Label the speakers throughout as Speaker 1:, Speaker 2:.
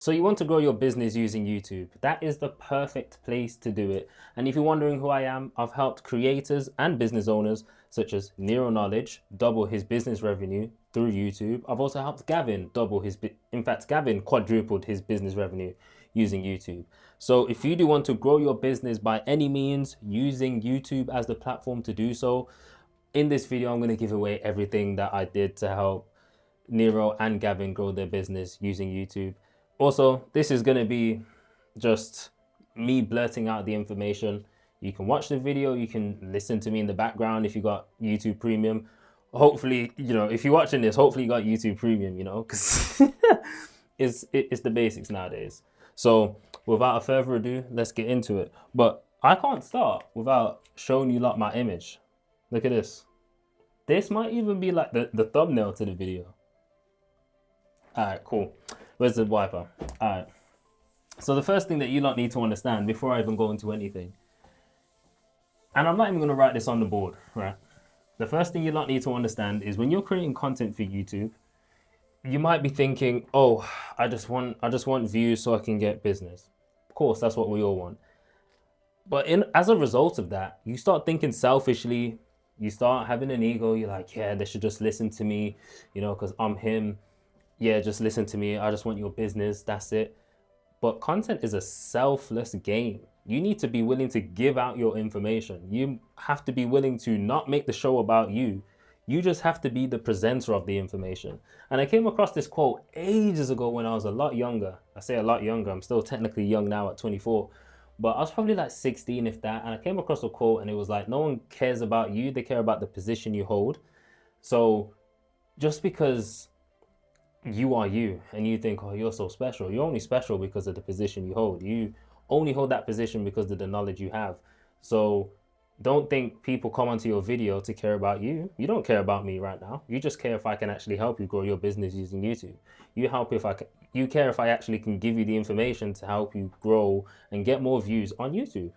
Speaker 1: So you want to grow your business using YouTube. That is the perfect place to do it. And if you're wondering who I am, I've helped creators and business owners such as Nero Knowledge double his business revenue through YouTube. I've also helped Gavin double in fact, Gavin quadrupled his business revenue using YouTube. So if you do want to grow your business by any means using YouTube as the platform to do so, in this video, I'm going to give away everything that I did to help Nero and Gavin grow their business using YouTube. Also, this is going to be just me blurting out the information. You can watch the video, you can listen to me in the background if you got YouTube Premium. Hopefully, if you're watching this, hopefully you got YouTube Premium, because it's the basics nowadays. So without further ado, let's get into it. But I can't start without showing you lot my image. Look at this. This might even be like the thumbnail to the video. All right, cool. Where's the wiper? All right. So the first thing that you lot need to understand before I even go into anything, and I'm not even going to write this on the board, right? The first thing you lot need to understand is when you're creating content for YouTube, you might be thinking, oh, I just want views so I can get business. Of course, that's what we all want. But as a result of that, you start thinking selfishly. You start having an ego. You're like, yeah, they should just listen to me, because I'm him. Yeah, just listen to me. I just want your business. That's it. But content is a selfless game. You need to be willing to give out your information. You have to be willing to not make the show about you. You just have to be the presenter of the information. And I came across this quote ages ago when I was a lot younger. I say a lot younger. I'm still technically young now at 24. But I was probably like 16, if that. And I came across a quote and it was like, no one cares about you. They care about the position you hold. So just because you are you and you think, oh, you're so special, you're only special because of the position you hold. You only hold that position because of the knowledge you have. So don't think people come onto your video to care about you. You don't care about me right now. You just care if I can actually help you grow your business using YouTube. You care if I actually can give you the information to help you grow and get more views on YouTube.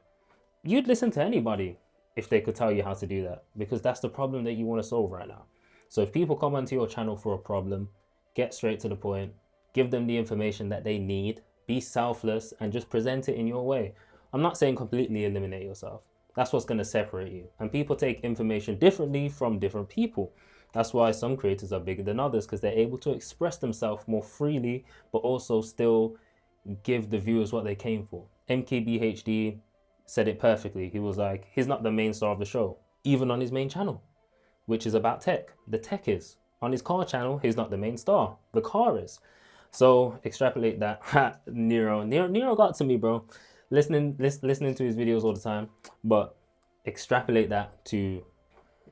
Speaker 1: You'd listen to anybody if they could tell you how to do that, because that's the problem that you want to solve right now. So if people come onto your channel for a problem, get straight to the point, give them the information that they need, be selfless, and just present it in your way. I'm not saying completely eliminate yourself. That's what's going to separate you. And people take information differently from different people. That's why some creators are bigger than others, because they're able to express themselves more freely, but also still give the viewers what they came for. MKBHD said it perfectly. He was like, he's not the main star of the show, even on his main channel, which is about tech. The tech is. On his car channel, he's not the main star. The car is. So extrapolate that. Nero got to me, bro. Listening to his videos all the time, but extrapolate that to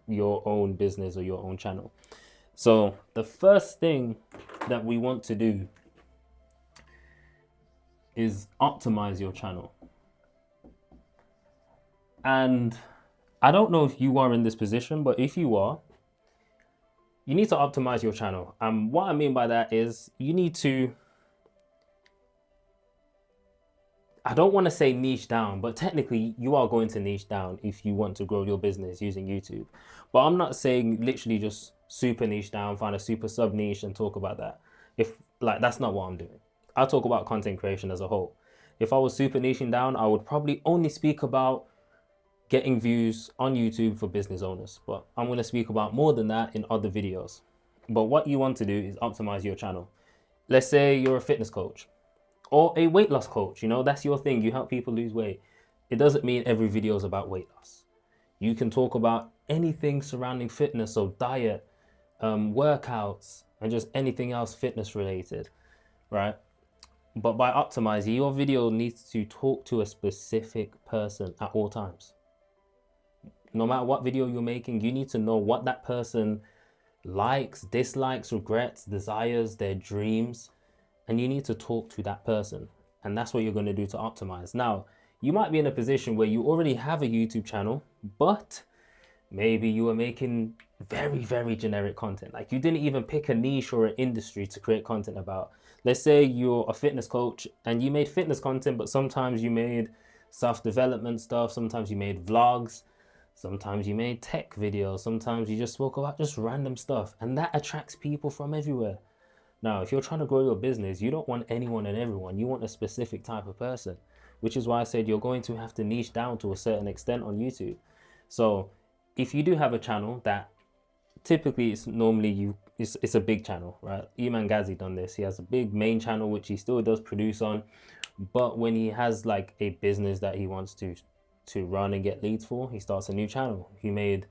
Speaker 1: your own business or your own channel. So the first thing that we want to do is optimize your channel. And I don't know if you are in this position, but if you are, you need to optimize your channel. And what I mean by that is you need to, I don't want to say niche down, but technically you are going to niche down if you want to grow your business using YouTube. But I'm not saying literally just super niche down, find a super sub niche and talk about that. That's not what I'm doing. I talk about content creation as a whole. If I was super niching down, I would probably only speak about getting views on YouTube for business owners, but I'm going to speak about more than that in other videos. But what you want to do is optimize your channel. Let's say you're a fitness coach or a weight loss coach. That's your thing. You help people lose weight. It doesn't mean every video is about weight loss. You can talk about anything surrounding fitness, so diet, workouts, and just anything else fitness related, right? But by optimizing, your video needs to talk to a specific person at all times. No matter what video you're making, you need to know what that person likes, dislikes, regrets, desires, their dreams, and you need to talk to that person. And that's what you're going to do to optimize. Now, you might be in a position where you already have a YouTube channel, but maybe you are making very, very generic content. Like you didn't even pick a niche or an industry to create content about. Let's say you're a fitness coach and you made fitness content, but sometimes you made self-development stuff. Sometimes you made vlogs. Sometimes you made tech videos. Sometimes you just spoke about just random stuff. And that attracts people from everywhere. Now, if you're trying to grow your business, you don't want anyone and everyone. You want a specific type of person, which is why I said you're going to have to niche down to a certain extent on YouTube. So if you do have a channel that typically it's normally it's a big channel, right? Iman Ghazi done this. He has a big main channel, which he still does produce on. But when he has like a business that he wants to run and get leads for, he starts a new channel. He made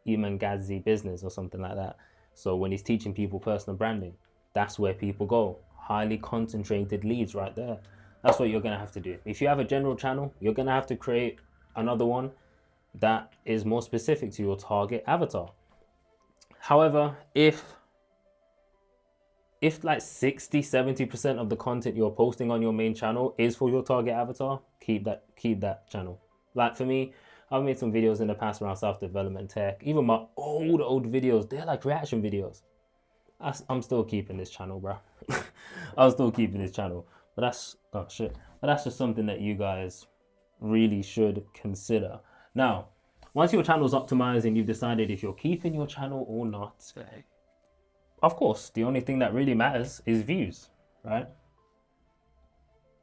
Speaker 1: Iman Ghazi Business or something like that. So when he's teaching people personal branding, that's where people go. Highly concentrated leads right there. That's what you're going to have to do. If you have a general channel, you're going to have to create another one that is more specific to your target avatar. However, if like 60-70% of the content you're posting on your main channel is for your target avatar, keep that channel. Like for me, I've made some videos in the past around self-development tech. Even my old videos, they're like reaction videos. I'm still keeping this channel, bro. I'm still keeping this channel. But that's, oh shit. But that's just something that you guys really should consider. Now, once your channel's optimized and you've decided if you're keeping your channel or not, of course, the only thing that really matters is views, right?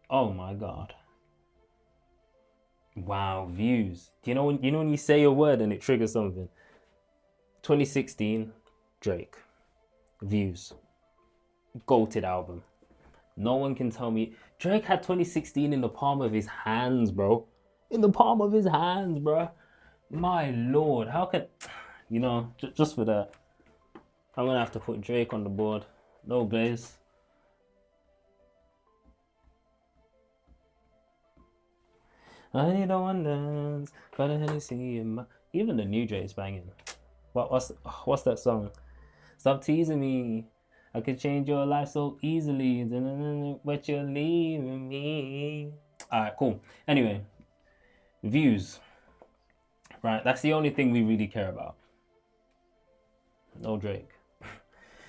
Speaker 1: Oh my God. Wow, views. Do you know when you say a word and it triggers something? 2016, Drake. Views. Goated album. No one can tell me. Drake had 2016 in the palm of his hands, bro. In the palm of his hands, bro. My Lord, how can... You know, just for that, I'm going to have to put Drake on the board. No Blaze. I need a one dance, but I didn't see him. Even the new Drake's banging. What's that song? Stop teasing me. I could change your life so easily, but you're leaving me. All right, cool. Anyway, views. Right, that's the only thing we really care about. No Drake.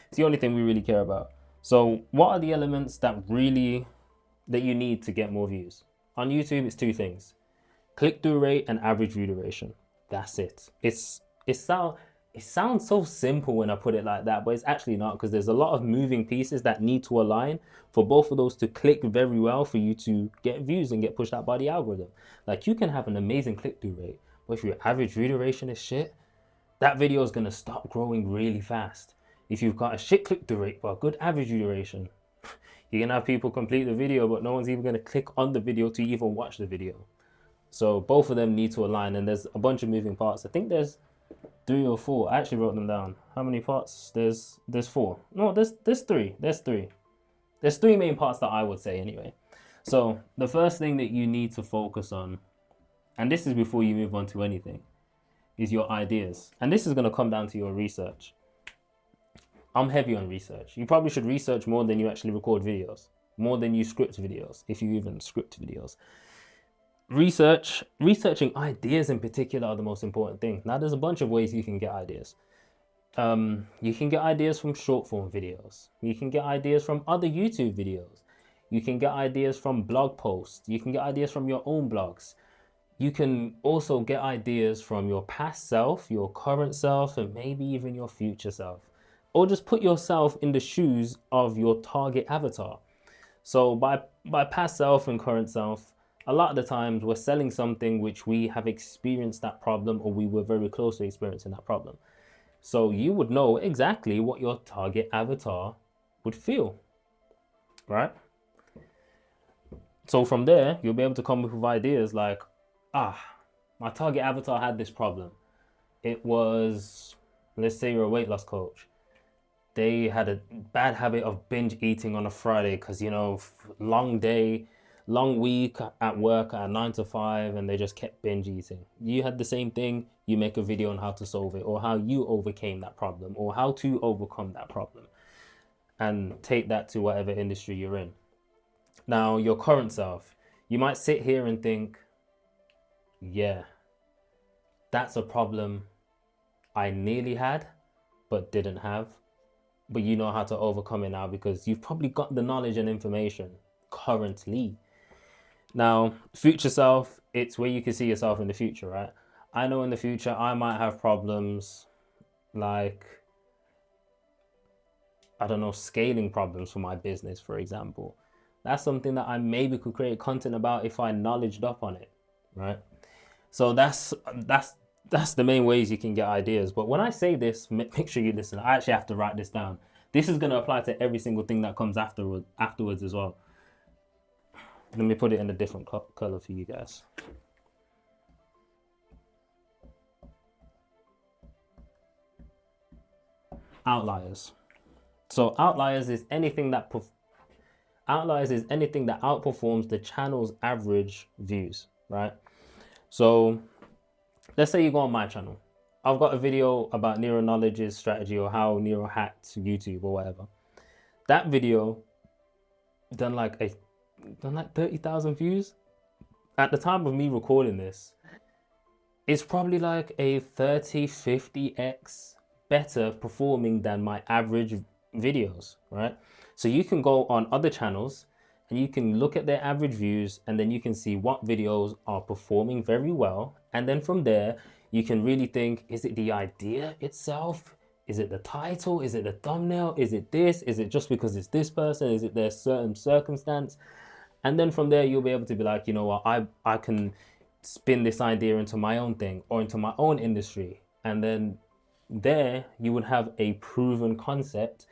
Speaker 1: It's the only thing we really care about. So, what are the elements that you need to get more views? On YouTube, it's two things: click-through rate and average view duration. That's it. It sounds so simple when I put it like that, but it's actually not, because there's a lot of moving pieces that need to align for both of those to click very well for you to get views and get pushed out by the algorithm. Like, you can have an amazing click-through rate, but if your average view duration is shit, that video is going to stop growing really fast. If you've got a shit click-through rate but a good average view duration, you're going to have people complete the video, but no one's even going to click on the video to even watch the video. So both of them need to align, and there's a bunch of moving parts. I think there's 3 or 4. I actually wrote them down. How many parts? There's 4. No, there's 3. There's 3. There's 3 main parts that I would say anyway. So the first thing that you need to focus on, and this is before you move on to anything, is your ideas. And this is going to come down to your research. I'm heavy on research. You probably should research more than you actually record videos, more than you script videos, if you even script videos. Researching ideas in particular are the most important thing. Now, there's a bunch of ways you can get ideas. You can get ideas from short form videos. You can get ideas from other YouTube videos. You can get ideas from blog posts. You can get ideas from your own blogs. You can also get ideas from your past self, your current self, and maybe even your future self. Or just put yourself in the shoes of your target avatar. So by past self and current self, a lot of the times we're selling something which we have experienced that problem, or we were very close to experiencing that problem. So you would know exactly what your target avatar would feel, right? So from there, you'll be able to come up with ideas like, my target avatar had this problem. It was, let's say you're a weight loss coach. They had a bad habit of binge eating on a Friday because, long day, long week at work at 9 to 5, and they just kept binge eating. You had the same thing. You make a video on how to solve it, or how you overcame that problem, or how to overcome that problem, and take that to whatever industry you're in. Now, your current self, you might sit here and think, yeah, that's a problem I nearly had but didn't have. But you know how to overcome it now because you've probably got the knowledge and information currently. Now, future self, it's where you can see yourself in the future, right? I know in the future I might have problems like I don't know, scaling problems for my business, for example. That's something that I maybe could create content about if I knowledged up on it, right? So that's the main ways you can get ideas. But when I say this, make sure you listen. I actually have to write this down. This is going to apply to every single thing that comes afterwards as well. Let me put it in a different color for you guys. Outliers. So outliers is anything that outperforms the channel's average views, right? So let's say you go on my channel. I've got a video about Nero Knowledge's strategy or how Nero hacked YouTube or whatever. That video done like 30,000 views. At the time of me recording this, it's probably like a 30, 50x better performing than my average videos, right? So you can go on other channels and you can look at their average views, and then you can see what videos are performing very well. And then from there, you can really think, is it the idea itself? Is it the title? Is it the thumbnail? Is it this? Is it just because it's this person? Is it their certain circumstance? And then from there, you'll be able to be like, you know what, I can spin this idea into my own thing or into my own industry. And then there you would have a proven concept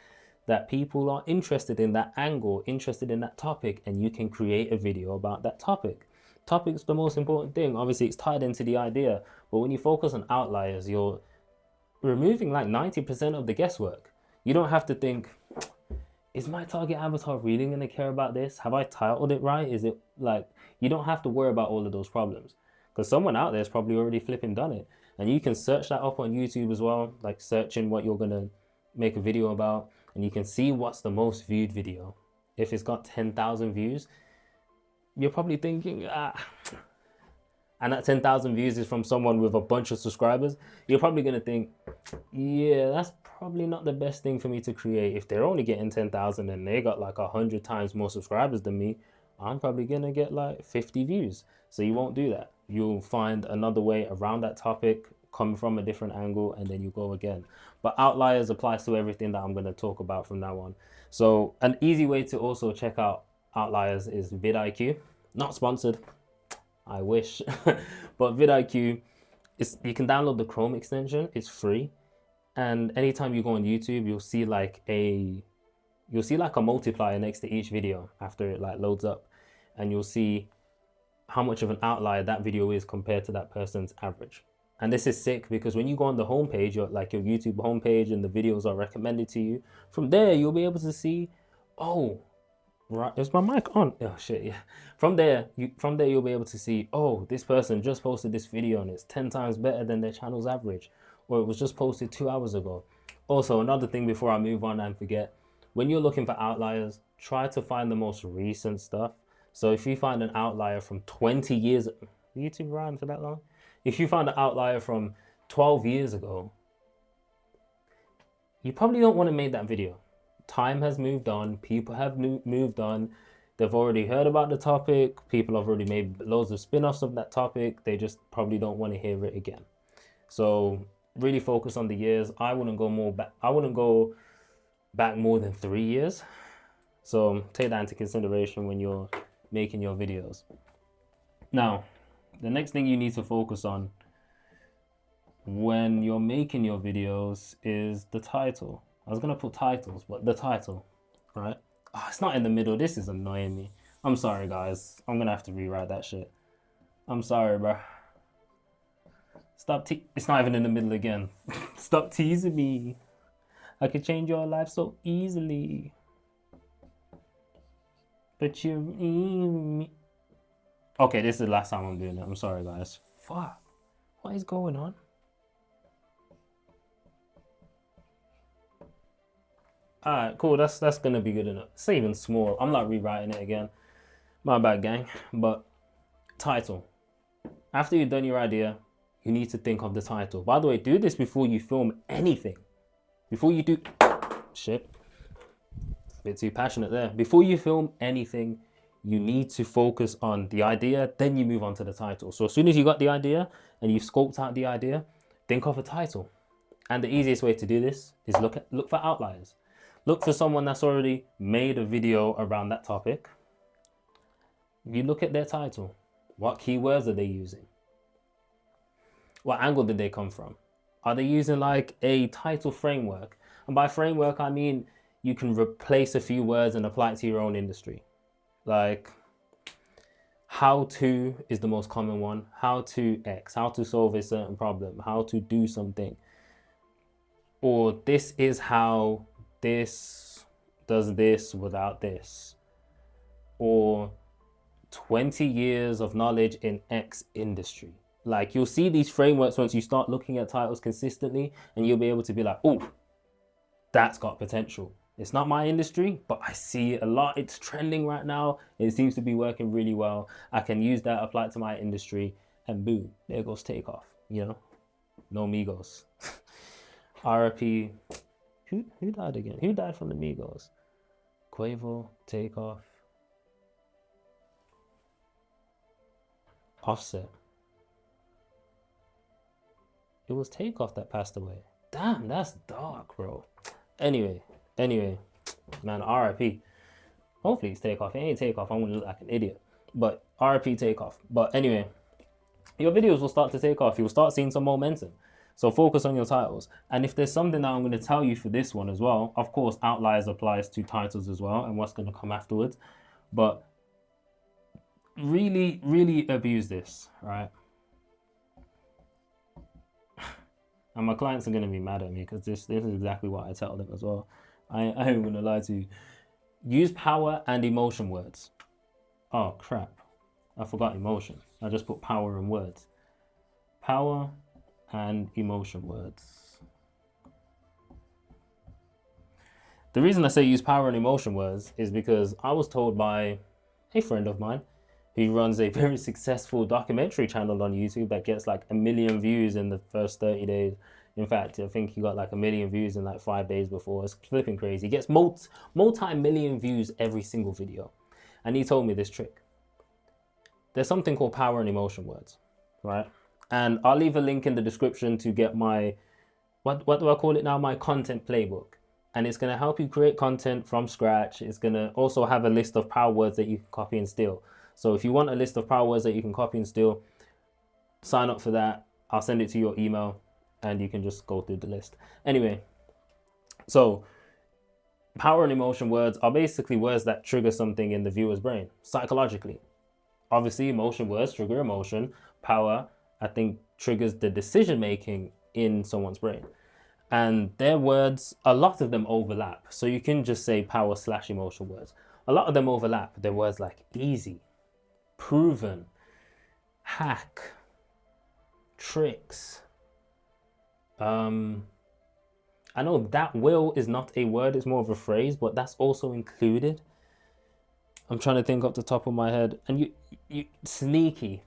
Speaker 1: that people are interested in that angle, interested in that topic, and you can create a video about that topic. Topic's the most important thing. Obviously, it's tied into the idea, but when you focus on outliers, you're removing like 90% of the guesswork. You don't have to think, is my target avatar really going to care about this? Have I titled it right? Is it like, you don't have to worry about all of those problems, because someone out there has probably already flipping done it. And you can search that up on YouTube as well, like searching what you're going to make a video about, and you can see what's the most viewed video. If it's got 10,000 views, you're probably thinking, and that 10,000 views is from someone with a bunch of subscribers, you're probably going to think, yeah, that's probably not the best thing for me to create. If they're only getting 10,000 and they got like 100 times more subscribers than me, I'm probably going to get like 50 views. So you won't do that. You'll find another way around that topic, come from a different angle, and then you go again. But outliers applies to everything that I'm going to talk about from now on. So an easy way to also check out outliers is vidIQ. Not sponsored, I wish. But vidIQ, you can download the Chrome extension. It's free. And anytime you go on YouTube, you'll see like a multiplier next to each video after it like loads up, and you'll see how much of an outlier that video is compared to that person's average. And this is sick because when you go on the homepage, your YouTube homepage, and the videos are recommended to you, from there you'll be able to see, oh, right, is my mic on? Oh shit, yeah. From there you'll be able to see, oh, this person just posted this video and it's 10 times better than their channel's average, or it was just posted 2 hours ago. Also, another thing before I move on and forget, when you're looking for outliers, try to find the most recent stuff. So if you find an outlier from 20 years, YouTube ran for that long? If you find an outlier from 12 years ago, you probably don't want to make that video. Time has moved on. People have moved on. They've already heard about the topic. People have already made loads of spin-offs of that topic. They just probably don't want to hear it again. So really focus on the years. I wouldn't go back more than 3 years. So take that into consideration when you're making your videos. Now, the next thing you need to focus on when you're making your videos is the title. I was going to put titles, but the title, right? Oh, it's not in the middle. This is annoying me. I'm sorry, guys. I'm going to have to rewrite that shit. I'm sorry, bro. It's not even in the middle again. Stop teasing me. I could change your life so easily. But you... Okay, this is the last time I'm doing it. I'm sorry, guys. Fuck. What is going on? Alright, cool. That's gonna be good enough. It's even small. I'm not rewriting it again. My bad, gang. But title. After you've done your idea, you need to think of the title. By the way, do this before you film anything. Before you do... Shit. Bit too passionate there. Before you film anything, you need to focus on the idea, then you move on to the title. So as soon as you got the idea and you've scoped out the idea, think of a title. And the easiest way to do this is look for outliers. Look for someone that's already made a video around that topic. You look at their title. What keywords are they using? What angle did they come from? Are they using like a title framework? And by framework, I mean you can replace a few words and apply it to your own industry. Like, how to is the most common one. How to X, how to solve a certain problem, how to do something. Or this is how this does this without this. Or 20 years of knowledge in X industry. Like, you'll see these frameworks once you start looking at titles consistently, and you'll be able to be like, oh, that's got potential. It's not my industry, but I see it a lot. It's trending right now. It seems to be working really well. I can use that, apply it to my industry, and boom, there goes takeoff. You know, no Migos. RIP. Who died again? Who died from the Migos? Quavo, Takeoff, Offset. It was Takeoff that passed away. Damn, that's dark, bro. Anyway, man, RIP. Hopefully it's Takeoff. If it ain't Takeoff, I'm gonna look like an idiot. But RIP Takeoff. But anyway, your videos will start to take off. You'll start seeing some momentum. So focus on your titles. And if there's something that I'm going to tell you for this one as well, of course, outliers applies to titles as well and what's going to come afterwards. But really, really abuse this, right? And my clients are going to be mad at me because this is exactly what I tell them as well. I ain't going to lie to you. Use power and emotion words. Oh, crap. I forgot emotion. I just put power and words. Power and emotion words. The reason I say use power and emotion words is because I was told by a friend of mine who runs a very successful documentary channel on YouTube that gets like 1 million views in the first 30 days. In fact, I think he got like 1 million views in like 5 days before. It's flipping crazy. He gets multi-million views every single video. And he told me this trick. There's something called power and emotion words, right? And I'll leave a link in the description to get my, what do I call it now? My content playbook. And it's going to help you create content from scratch. It's going to also have a list of power words that you can copy and steal. So if you want a list of power words that you can copy and steal, sign up for that. I'll send it to your email and you can just go through the list. Anyway, so power and emotion words are basically words that trigger something in the viewer's brain psychologically. Obviously, emotion words trigger emotion. Power, I think, triggers the decision making in someone's brain. And their words, a lot of them overlap. So you can just say power / emotion words. A lot of them overlap. They're words like easy, proven, hack, tricks. I know that will is not a word, it's more of a phrase, but that's also included. I'm trying to think off the top of my head. And you sneaky.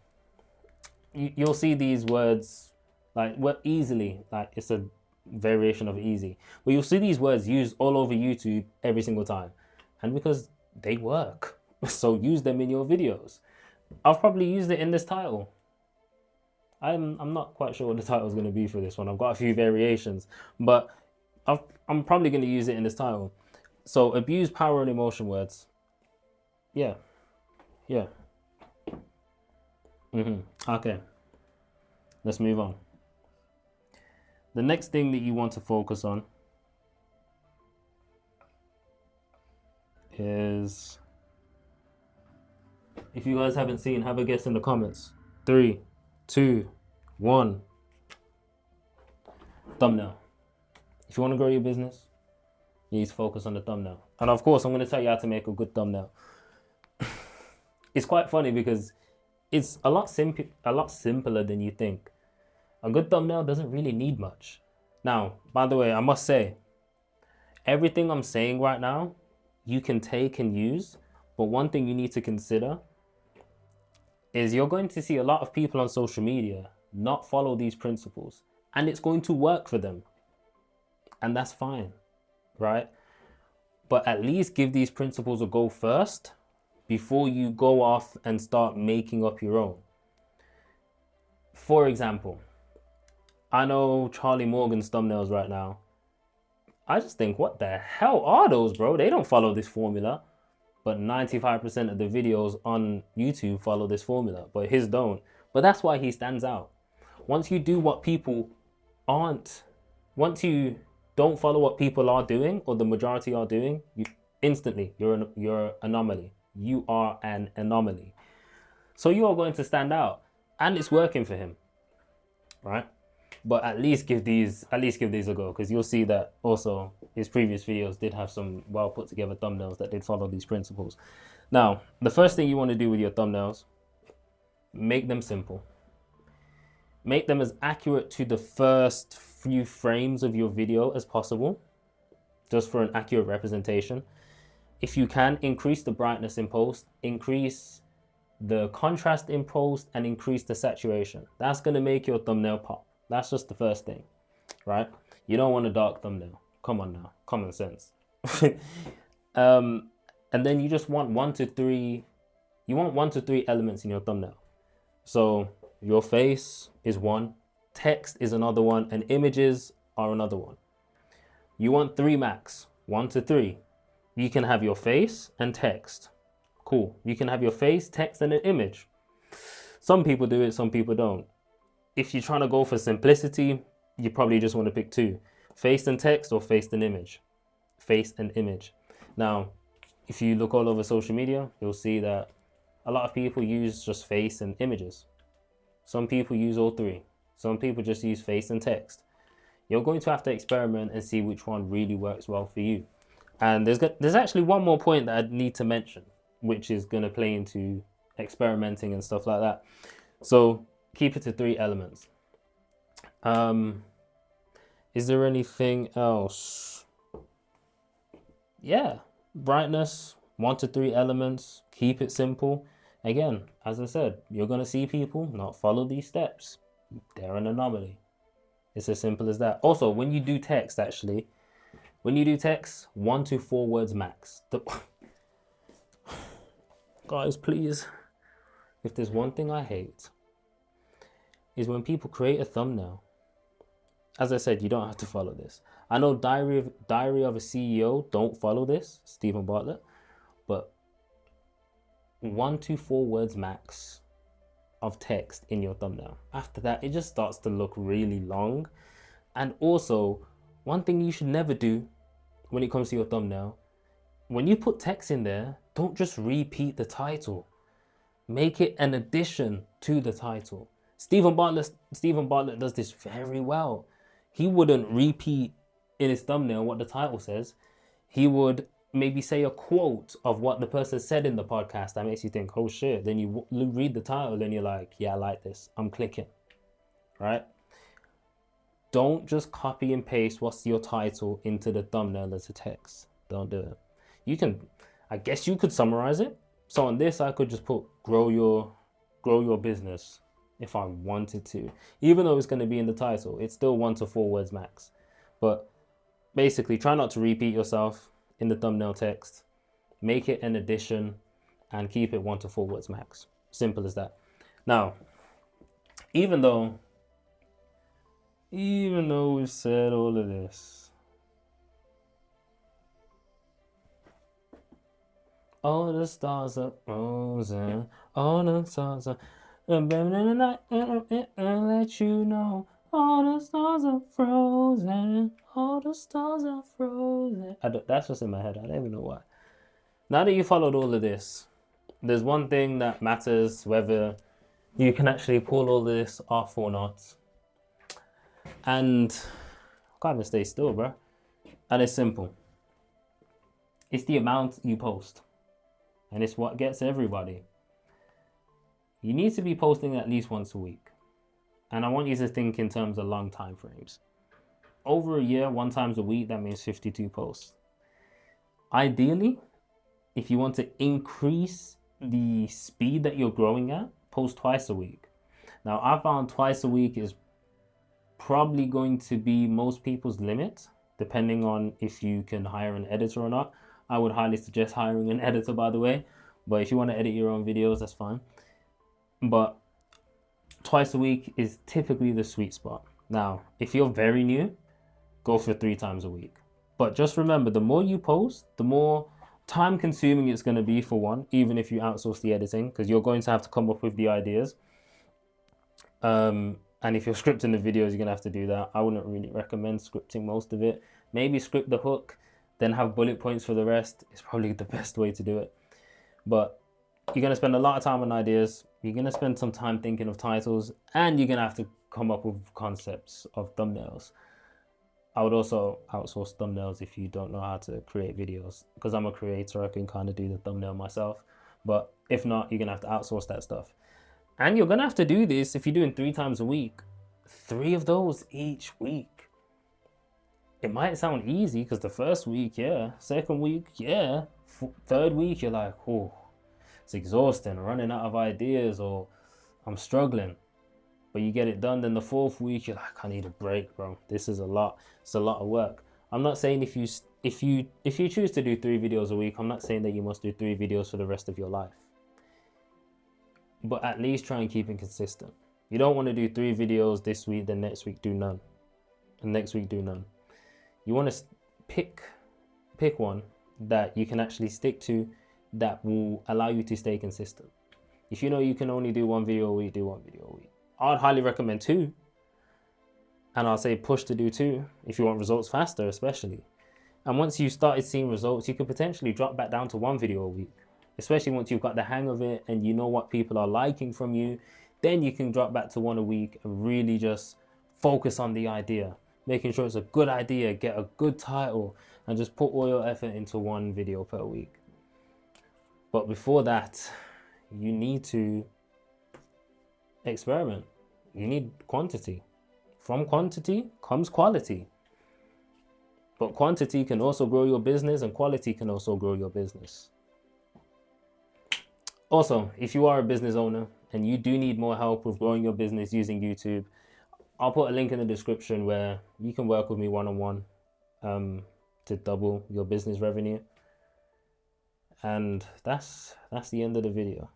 Speaker 1: You'll see these words like easily, like it's a variation of easy. But you'll see these words used all over YouTube every single time. And because they work. So use them in your videos. I've probably used it in this title. I'm not quite sure what the title is going to be for this one. I've got a few variations, but I'm probably going to use it in this title. So abuse power and emotion words. Yeah. Okay. Let's move on. The next thing that you want to focus on is, if you guys haven't seen, have a guess in the comments. 3, 2, 1. Thumbnail. If you want to grow your business, you need to focus on the thumbnail. And of course, I'm going to tell you how to make a good thumbnail. It's quite funny because it's a lot simpler than you think. A good thumbnail doesn't really need much. Now, by the way, I must say, everything I'm saying right now, you can take and use. But one thing you need to consider is you're going to see a lot of people on social media not follow these principles. And it's going to work for them. And that's fine, right? But at least give these principles a go first before you go off and start making up your own. For example, I know Charlie Morgan's thumbnails right now. I just think, what the hell are those, bro? They don't follow this formula. But 95% of the videos on YouTube follow this formula, but his don't. But that's why he stands out. Once you do what people aren't, once you don't follow what people are doing or the majority are doing, you instantly you're an anomaly. You are an anomaly. So you are going to stand out, and it's working for him, right? But at least give these a go, because you'll see that also his previous videos did have some well put together thumbnails that did follow these principles. Now, the first thing you want to do with your thumbnails, make them simple. Make them as accurate to the first few frames of your video as possible, just for an accurate representation. If you can, increase the brightness in post, increase the contrast in post, and increase the saturation. That's going to make your thumbnail pop. That's just the first thing, right? You don't want a dark thumbnail. Come on now, common sense. And then you just want 1 to 3. You want 1 to 3 elements in your thumbnail. So your face is one, text is another one, and images are another one. You want 3 max, 1 to 3. You can have your face and text. Cool. You can have your face, text, and an image. Some people do it, some people don't. If you're trying to go for simplicity, you probably just want to pick 2. Face and text or face and image. Face and image. Now, if you look all over social media, you'll see that a lot of people use just face and images. Some people use all 3. Some people just use face and text. You're going to have to experiment and see which one really works well for you. And there's actually one more point that I need to mention, which is going to play into experimenting and stuff like that. So keep it to 3 elements. Is there anything else? Yeah, brightness, 1 to 3 elements. Keep it simple. Again, as I said, you're going to see people not follow these steps. They're an anomaly. It's as simple as that. Also, when you do text, 1 to 4 words max. Guys, please, if there's one thing I hate, is when people create a thumbnail. As I said, you don't have to follow this. I know Diary of a CEO don't follow this, Stephen Bartlett, but 1 to 4 words max of text in your thumbnail. After that, it just starts to look really long. And also, one thing you should never do when it comes to your thumbnail, when you put text in there, don't just repeat the title. Make it an addition to the title. Stephen Bartlett does this very well. He wouldn't repeat in his thumbnail what the title says. He would maybe say a quote of what the person said in the podcast that makes you think, oh shit. Then you read the title and you're like, yeah, I like this. I'm clicking, right? Don't just copy and paste what's your title into the thumbnail as a text. Don't do it. You can, I guess you could summarize it. So on this, I could just put grow your business if I wanted to. Even though it's going to be in the title, it's still 1 to 4 words max. But basically, try not to repeat yourself in the thumbnail text. Make it an addition and keep it 1 to 4 words max. Simple as that. Now, even though we've said all of this, all the stars are frozen, all the stars are burning in the night, and let you know, all the stars are frozen, all the stars are frozen. That's just in my head, I don't even know why. Now that you followed all of this, there's one thing that matters, whether you can actually pull all this off or not. And I can't even stay still, bro. And it's simple. It's the amount you post. And it's what gets everybody. You need to be posting at least once a week. And I want you to think in terms of long time frames. Over a year, 1 time a week, that means 52 posts. Ideally, if you want to increase the speed that you're growing at, post twice a week. Now, I found twice a week is probably going to be most people's limit, depending on if you can hire an editor or not. I would highly suggest hiring an editor, by the way. But if you want to edit your own videos, that's fine. But twice a week is typically the sweet spot. Now, if you're very new, go for 3 times a week. But just remember, the more you post, the more time consuming it's going to be, for one, even if you outsource the editing, because you're going to have to come up with the ideas. And if you're scripting the videos, you're going to have to do that. I wouldn't really recommend scripting most of it. Maybe script the hook, then have bullet points for the rest. It's probably the best way to do it. But you're going to spend a lot of time on ideas. You're going to spend some time thinking of titles, and you're going to have to come up with concepts of thumbnails. I would also outsource thumbnails if you don't know how to create videos, because I'm a creator. I can kind of do the thumbnail myself. But if not, you're going to have to outsource that stuff. And you're going to have to do this if you're doing 3 times a week. 3 of those each week. It might sound easy because the first week, yeah. Second week, yeah. Third week, you're like, oh, it's exhausting, running out of ideas, or I'm struggling. But you get it done. Then the 4th week, you're like, I need a break, bro. This is a lot. It's a lot of work. I'm not saying if you choose to do 3 videos a week, I'm not saying that you must do 3 videos for the rest of your life. But at least try and keep it consistent. You don't want to do 3 videos this week, then next week do none, and next week do none. You want to pick one that you can actually stick to, that will allow you to stay consistent. If you know you can only do 1 video a week, do 1 video a week. I'd highly recommend 2. And I'll say push to do 2 if you want results faster, especially. And once you started seeing results, you could potentially drop back down to 1 video a week. Especially once you've got the hang of it and you know what people are liking from you, then you can drop back to 1 a week and really just focus on the idea. Making sure it's a good idea, get a good title, and just put all your effort into 1 video per week. But before that, you need to experiment. You need quantity. From quantity comes quality. But quantity can also grow your business, and quality can also grow your business. Also, if you are a business owner and you do need more help with growing your business using YouTube, I'll put a link in the description where you can work with me one-on-one to double your business revenue. And that's the end of the video.